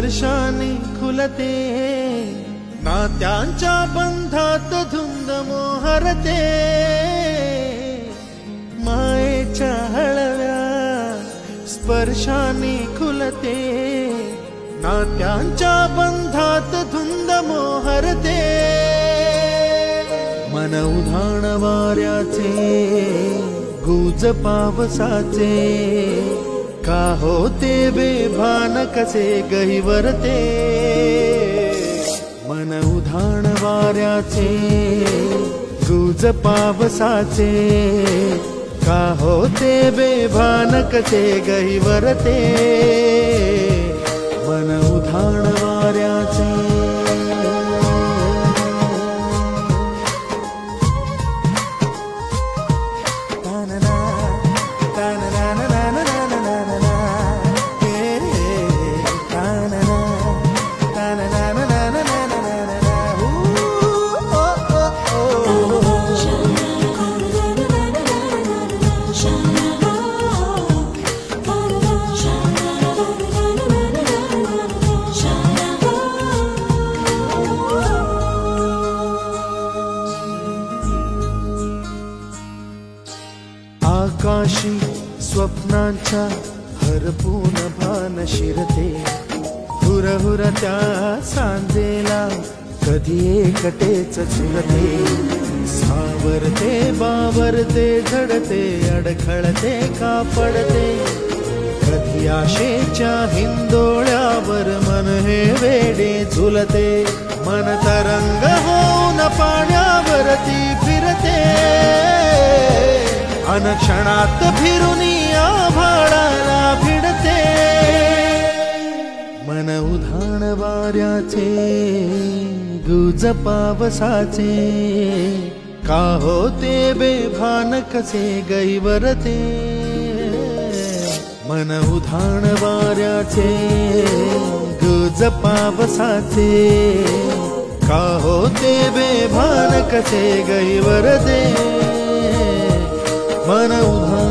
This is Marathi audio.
स्पर्शाने खुलते, नात्यांच्या बंधात धुंद मोहरते, मायेच्या हळव्या स्पर्शाने खुलते, नात्यांच्या बंधात धुंद मोहरते, मन उधाण वाऱ्याचे गुज पावसाचे, का होते बेभान कसे गहिवरते, मन उधाण वाऱ्याचे गुज पावसाचे, का होते बेभान कसे गहिवरते, मन उधाण वाऱ्याचे। आकाशी स्वप्नांच्या हरपून भान शिरते, हुरहुर त्या सांजेला कधी एकटेच झुरते, सावरते बावरते झडते, अडखळते का पडते, कधी आशेच्या हिंदोळ्यावर मन हे वेडे झुलते, मन तरंग होऊन पाण्यावरती फिरते, अनक्षणात फिरुनी आभाळाला भिडते, मन उधाण वाऱ्याचे गुज पावसाचे, का होते बेभान कसे गहिवरते, मन उधाण वाऱ्याचे गुज पावसाचे, का होते बेभान कसे गहिवरते, मन उधाण